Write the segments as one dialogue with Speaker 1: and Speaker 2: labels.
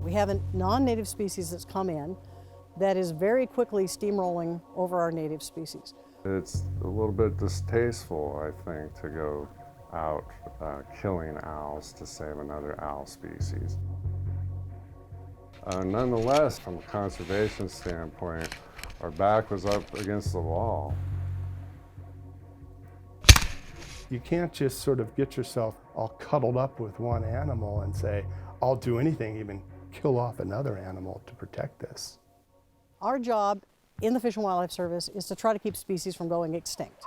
Speaker 1: We have a non-native species that's come in that is very quickly steamrolling over our native species.
Speaker 2: It's a little bit distasteful, I think, to go out killing owls to save another owl species. Nonetheless, from a conservation standpoint, our back was up against the wall.
Speaker 3: You can't just sort of get yourself all cuddled up with one animal and say, I'll do anything, even kill off another animal to protect this.
Speaker 1: Our job in the Fish and Wildlife Service is to try to keep species from going extinct.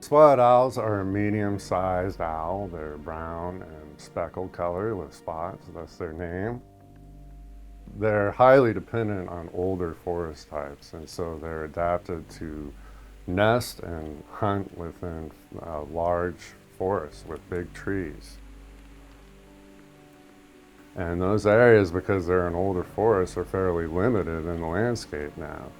Speaker 2: Spotted owls are a medium-sized owl. They're brown and speckled color with spots, that's their name. They're highly dependent on older forest types, and so they're adapted to nest and hunt within large forests with big trees. And those areas, because they're in older forests, are fairly limited in the landscape now.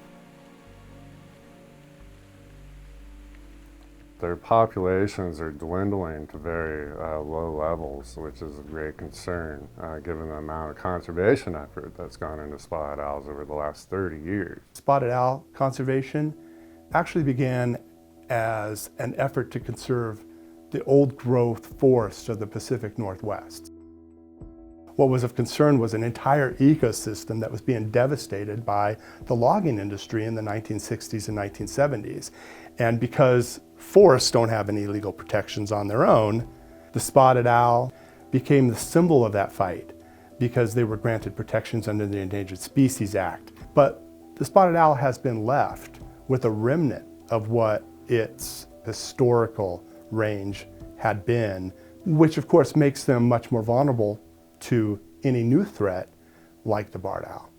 Speaker 2: Their populations are dwindling to very low levels, which is a great concern given the amount of conservation effort that's gone into spotted owls over the last 30 years.
Speaker 3: Spotted owl conservation actually began as an effort to conserve the old growth forests of the Pacific Northwest. What was of concern was an entire ecosystem that was being devastated by the logging industry in the 1960s and 1970s. And because forests don't have any legal protections on their own, the spotted owl became the symbol of that fight because they were granted protections under the Endangered Species Act. But the spotted owl has been left with a remnant of what its historical range had been, which of course makes them much more vulnerable to any new threat like the barred owl.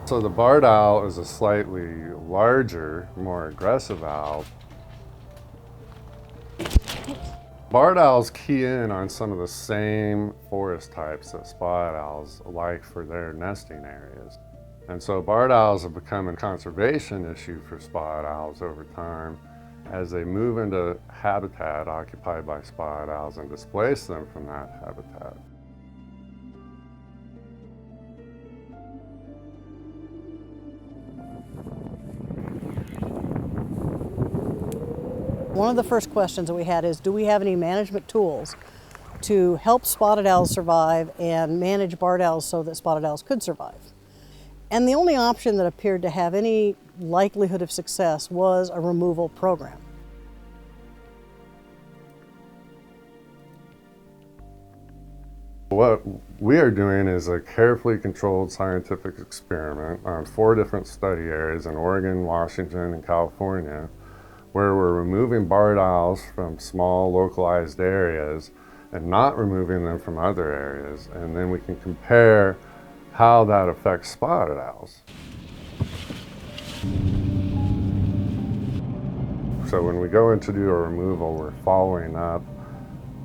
Speaker 2: So the barred owl is a slightly larger, more aggressive owl. Barred owls key in on some of the same forest types that spotted owls like for their nesting areas. And so barred owls have become a conservation issue for spotted owls over time as they move into habitat occupied by spotted owls and displace them from that habitat.
Speaker 1: One of the first questions that we had is, do we have any management tools to help spotted owls survive and manage barred owls so that spotted owls could survive? And the only option that appeared to have any likelihood of success was a removal program.
Speaker 2: What we are doing is a carefully controlled scientific experiment on 4 different study areas in Oregon, Washington, and California, where we're removing barred owls from small localized areas and not removing them from other areas, and then we can compare how that affects spotted owls. So when we go in to do a removal, we're following up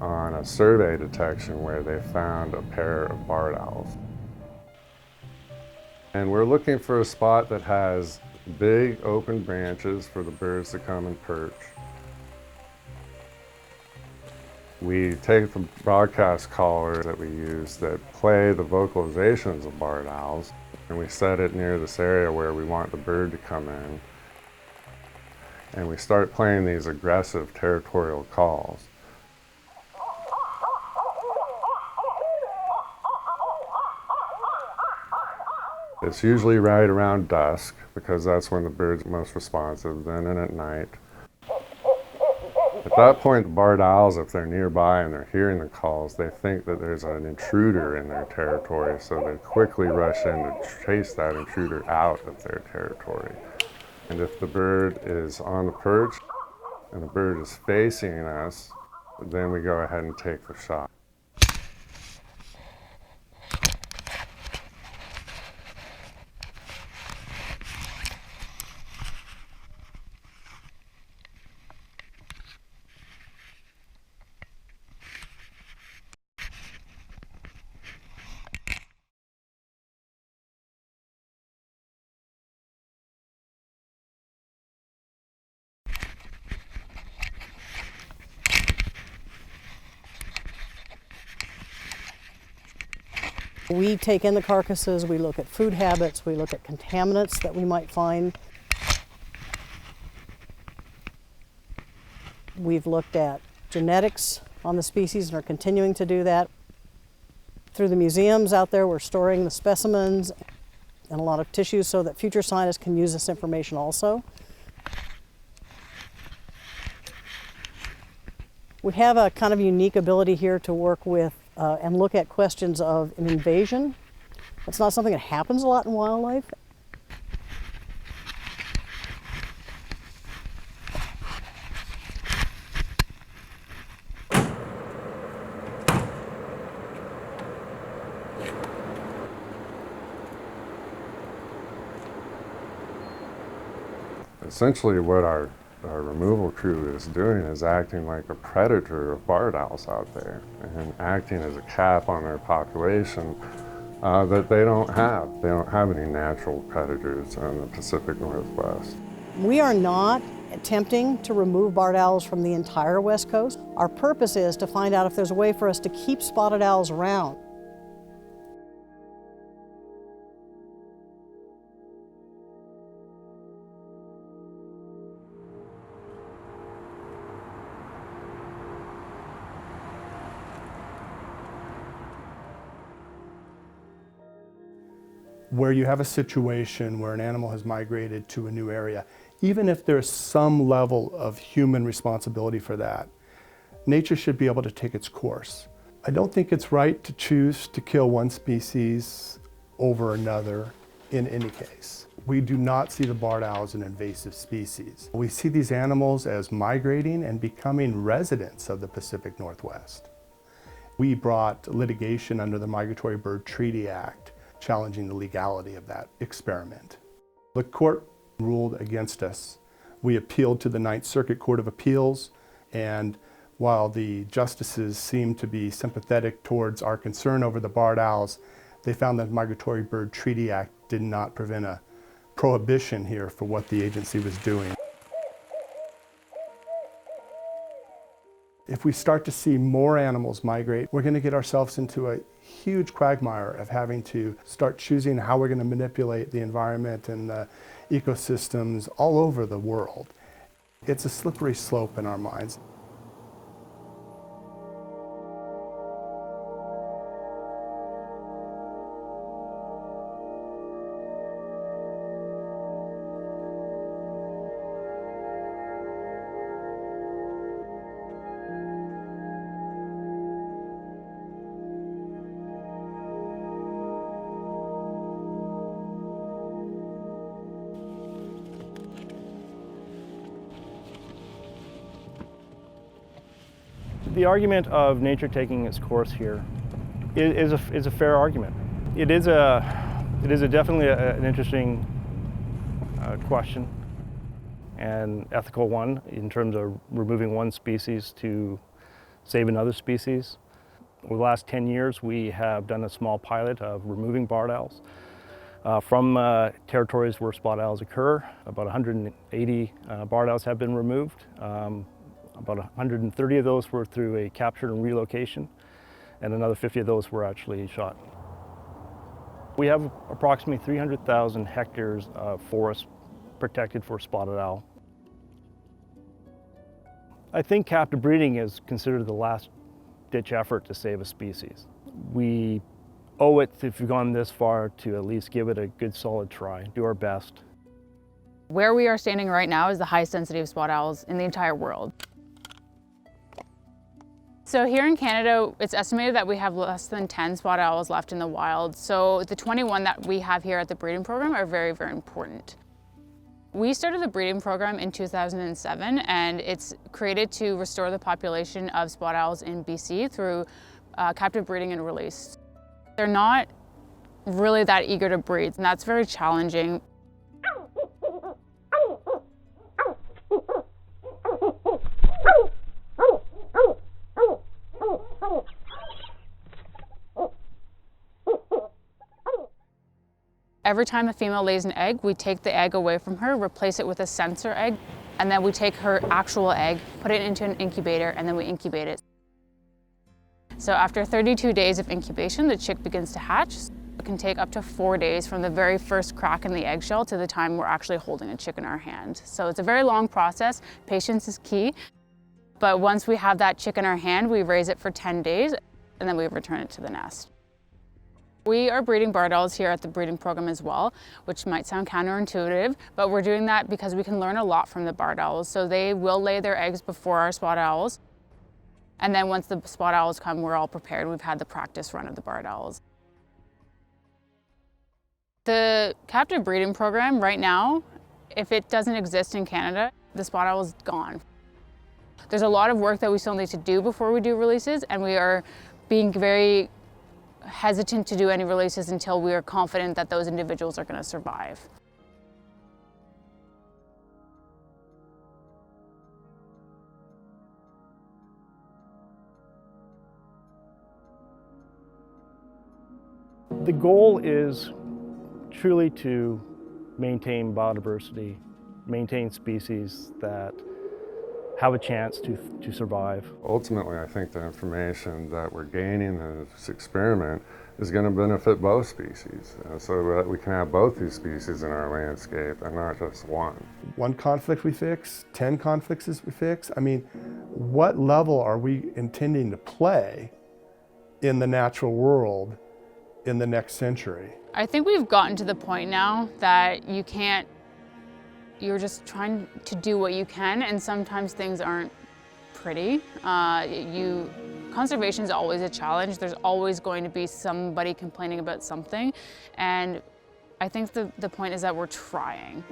Speaker 2: on a survey detection where they found a pair of barred owls. And we're looking for a spot that has big open branches for the birds to come and perch. We take the broadcast collars that we use that play the vocalizations of barred owls, and we set it near this area where we want the bird to come in. And we start playing these aggressive territorial calls. It's usually right around dusk because that's when the bird's most responsive, then and at night. At that point, the barred owls, if they're nearby and they're hearing the calls, they think that there's an intruder in their territory, so they quickly rush in to chase that intruder out of their territory. And if the bird is on the perch and the bird is facing us, then we go ahead and take the shot.
Speaker 1: We take in the carcasses, we look at food habits, we look at contaminants that we might find. We've looked at genetics on the species and are continuing to do that. Through the museums out there, we're storing the specimens and a lot of tissues so that future scientists can use this information also. We have a kind of unique ability here to work with and look at questions of an invasion. It's not something that happens a lot in wildlife.
Speaker 2: Essentially what our removal crew is doing is acting like a predator of barred owls out there and acting as a cap on their population that they don't have. They don't have any natural predators in the Pacific Northwest.
Speaker 1: We are not attempting to remove barred owls from the entire West Coast. Our purpose is to find out if there's a way for us to keep spotted owls around.
Speaker 3: Where you have a situation where an animal has migrated to a new area, even if there's some level of human responsibility for that, nature should be able to take its course. I don't think it's right to choose to kill one species over another in any case. We do not see the barred owl as an invasive species. We see these animals as migrating and becoming residents of the Pacific Northwest. We brought litigation under the Migratory Bird Treaty Act challenging the legality of that experiment. The court ruled against us. We appealed to the Ninth Circuit Court of Appeals, and while the justices seemed to be sympathetic towards our concern over the barred owls, they found that the Migratory Bird Treaty Act did not prevent a prohibition here for what the agency was doing. If we start to see more animals migrate, we're going to get ourselves into a huge quagmire of having to start choosing how we're going to manipulate the environment and the ecosystems all over the world. It's a slippery slope in our minds.
Speaker 4: The argument of nature taking its course here is a fair argument. It is definitely an interesting question and ethical one in terms of removing one species to save another species. Over the last 10 years, we have done a small pilot of removing barred owls from territories where spotted owls occur. About 180 barred owls have been removed. About 130 of those were through a capture and relocation, and another 50 of those were actually shot. We have approximately 300,000 hectares of forest protected for spotted owl. I think captive breeding is considered the last-ditch effort to save a species. We owe it, if we've gone this far, to at least give it a good solid try, do our best.
Speaker 5: Where we are standing right now is the highest density of spotted owls in the entire world. So here in Canada, it's estimated that we have less than 10 spotted owls left in the wild. So the 21 that we have here at the breeding program are very, very important. We started the breeding program in 2007, and it's created to restore the population of spot owls in BC through captive breeding and release. They're not really that eager to breed, and that's very challenging. Every time a female lays an egg, we take the egg away from her, replace it with a sensor egg, and then we take her actual egg, put it into an incubator, and then we incubate it. So after 32 days of incubation, the chick begins to hatch. It can take up to 4 days from the very first crack in the eggshell to the time we're actually holding a chick in our hand. So it's a very long process. Patience is key. But once we have that chick in our hand, we raise it for 10 days, and then we return it to the nest. We are breeding barred owls here at the breeding program as well, which might sound counterintuitive, but we're doing that because we can learn a lot from the barred owls. So they will lay their eggs before our spot owls. And then once the spot owls come, we're all prepared. We've had the practice run of the barred owls. The captive breeding program right now, if it doesn't exist in Canada, the spot owl is gone. There's a lot of work that we still need to do before we do releases, and we are being very hesitant to do any releases until we are confident that those individuals are going to survive.
Speaker 4: The goal is truly to maintain biodiversity, maintain species that have a chance to survive.
Speaker 2: Ultimately, I think the information that we're gaining in this experiment is going to benefit both species, so that we can have both these species in our landscape and not just one.
Speaker 3: One conflict we fix, 10 conflicts we fix. I mean, what level are we intending to play in the natural world in the next century?
Speaker 5: I think we've gotten to the point now that you're just trying to do what you can, and sometimes things aren't pretty. Conservation is always a challenge. There's always going to be somebody complaining about something, and I think the point is that we're trying.